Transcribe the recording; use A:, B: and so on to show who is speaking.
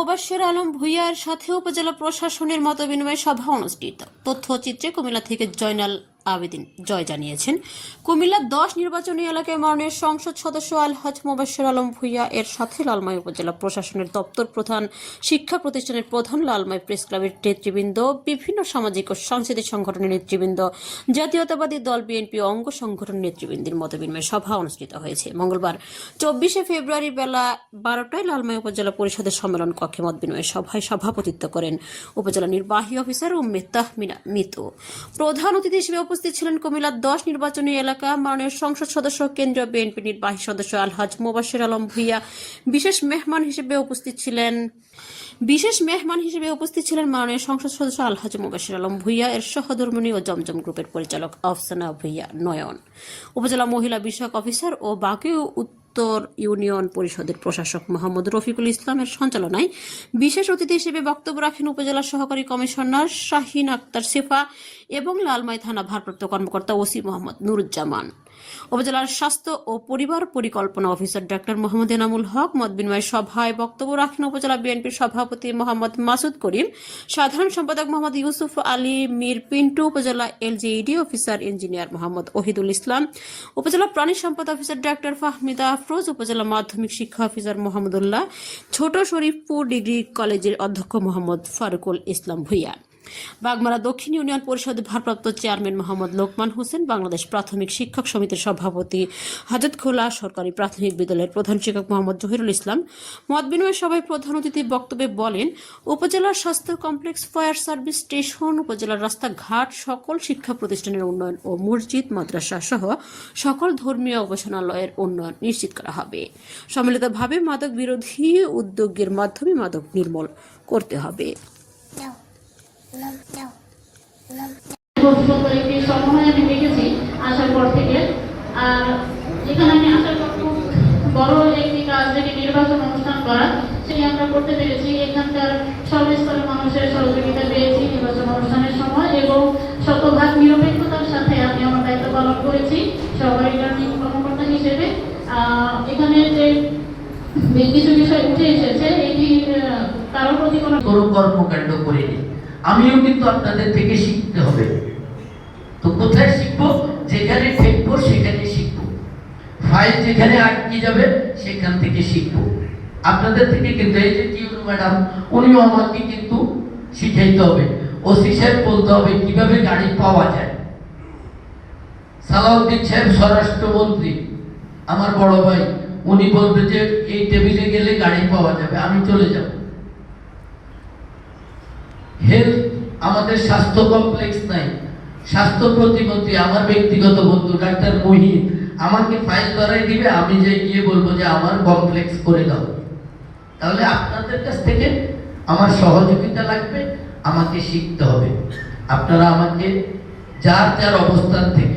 A: মোবাশ্বের আলম ভূঁইয়ার সাথে উপজেলা প্রশাসনের মতবিনিময় সভা অনুষ্ঠিত। তথ্যচিত্রে কুমিল্লা থেকে জয়নাল আবেদিন জয় জানিয়েছেন, কুমিল্লা 10 নির্বাচনী এলাকায় মাননীয় সংসদ সদস্য আলহাজ মোবাশ্বের আলম ভূঁইয়া এর সাথে লালমাই উপজেলা প্রশাসনের দপ্তর প্রধান, শিক্ষা প্রতিষ্ঠানের প্রধান, লালমাই প্রেস ক্লাবের নেতৃবৃন্দ, বিভিন্ন সামাজিক ও সাংস্কৃতিক সংগঠনের নেতৃবৃন্দ, জাতীয়তাবাদী দল বিএনপি অঙ্গ সংগঠন নেতৃবৃন্দের মতবিনিময় সভা অনুষ্ঠিত হয়েছে। মঙ্গলবার 24 ফেব্রুয়ারি বেলা 12টায় লালমাই উপজেলা পরিষদের সম্মেলন কক্ষে মতবিনিময় সভায় সভাপতিত্ব করেন উপজেলা নির্বাহী অফিসার উম্মে তাহমিনা মিতু। প্রধান অতিথি হিসেবে উপস্থিত ছিলেন কুমিল্লা 10 নির্বাচনী এলাকা মাননীয় সংসদ সদস্য, কেন্দ্রীয় বিএনপি নির্বাহী সদস্য আলহাজ মোবাশ্বের আলম ভূঁইয়া। বিশেষ মেহমান হিসেবে উপস্থিত ছিলেন মাননীয় সংসদ সদস্য আলহাজ মোবাশ্বের আলম ভূঁইয়া এর সহধর্মিণী ও জমজম গ্রুপের পরিচালক আফসানা ভূঁইয়া নয়ন, উপজেলা মহিলা বিষয়ক অফিসার ও বাকি উত্তর ইউনিয়ন পরিষদের প্রশাসক মোহাম্মদ রফিকুল ইসলামের সঞ্চালনায়। বিশেষ অতিথি হিসেবে বক্তব্য রাখেন উপজেলা সহকারী কমিশনার শাহিন আক্তার সিফা এবং লালমাই থানা ভারপ্রাপ্ত কর্মকর্তা ওসি মোহাম্মদ নুরুজ্জামান। উপজেলার স্বাস্থ্য ও পরিবার পরিকল্পনা অফিসার ডাক্তার মোহাম্মদ এনামুল হক। মতবিনিময় সভায় বক্তব্য রাখেন উপজেলা বিএনপির সভাপতি মোহাম্মদ মাসুদ করিম, সাধারণ সম্পাদক Mohammad Yusuf Ali Mir Pintu, upazila LGED officer engineer Mohammad Ohidul Islam, upazila প্রাণী সম্পদ অফিসার ডাক্তার ফাহমিদা আফরোজ, উপজেলা মাধ্যমিক শিক্ষা অফিসার মোহাম্মদুল্লাহ, ছোট শরীফপুর ডিগ্রি কলেজের অধ্যক্ষ মোহাম্মদ ফারুকুল ইসলাম ভূঁইয়া, বাগমারা দক্ষিণ ইউনিয়ন পরিষদের ভারপ্রাপ্ত চেয়ারম্যান মোহাম্মদ লোকমান হোসেন, বাংলাদেশ প্রাথমিক শিক্ষক সমিতির সভাপতি হাজতখোলা সরকারি প্রাথমিক বিদ্যালয়ের প্রধান শিক্ষক মোহাম্মদ জহিরুল ইসলাম। মতবিনিময় সভায় প্রধান অতিথি বক্তব্যে বলেন, উপজেলার স্বাস্থ্য কমপ্লেক্স, ফায়ার সার্ভিস স্টেশন, উপজেলার রাস্তাঘাট, সকল শিক্ষা প্রতিষ্ঠানের উন্নয়ন ও মসজিদ মাদ্রাসা সহ সকল ধর্মীয় উপাসনালয়ের উন্নয়ন নিশ্চিত করা হবে। সম্মিলিতভাবে মাদক বিরোধী উদ্যোগের মাধ্যমে মাদক নির্মূল করতে হবে।
B: একটি সময় আমি দেখেছি আসার পর থেকে, আর এখানে আমি আসার পর খুব বড় একটি কাজ, যেটি নির্বাচন অনুষ্ঠান করা, সেটি আমরা করতে পেরেছি। এখানকার সর্বস্তরের মানুষের সহযোগিতা পেয়েছি নির্বাচন অনুষ্ঠানের সময় এবং শতভাগ নিরপেক্ষতার সাথে আমি আমার দায়িত্ব পালন করেছি সহকারী রিটার্নিং কর্মকর্তা হিসেবে। এখানে যে বেশ কিছু বিষয় উঠে এসেছে, এটি কারোর প্রতি কোনো
C: কর্মকাণ্ড করিনি। আমিও কিন্তু আপনাদের থেকে শিখতে হবে। তো কোথায় শিখবো? যেখানে ঠেকবো সেখানে শিখবো, ফাইল যেখানে আটকে যাবে সেখান থেকে শিখবো আপনাদের থেকে। কিন্তু এই যে টিউনু ম্যাডাম, উনিও আমাকে কিন্তু শিখাইতে হবে। ওসি সাহেব বলতে হবে কিভাবে গাড়ি পাওয়া যায়। সালাউদ্দিন সাহেব স্বরাষ্ট্রমন্ত্রী, আমার বড় ভাই, উনি বলবে যে এই টেবিলে গেলে গাড়ি পাওয়া যাবে, আমি চলে যাব। হেলথ, আমাদের স্বাস্থ্য কমপ্লেক্স নাই, স্বাস্থ্য প্রতিমন্ত্রী আমার ব্যক্তিগত বন্ধু ডাক্তার মহিন আমাকে ফাইল ধরাই দিবে, আমি যে গিয়ে বলবো যে আমার কমপ্লেক্স করে দাও। তাহলে আপনাদের কাছ থেকে আমার সহযোগিতা লাগবে, আমাকে শিখতে হবে। আপনারা আমাকে যার যার অবস্থান থেকে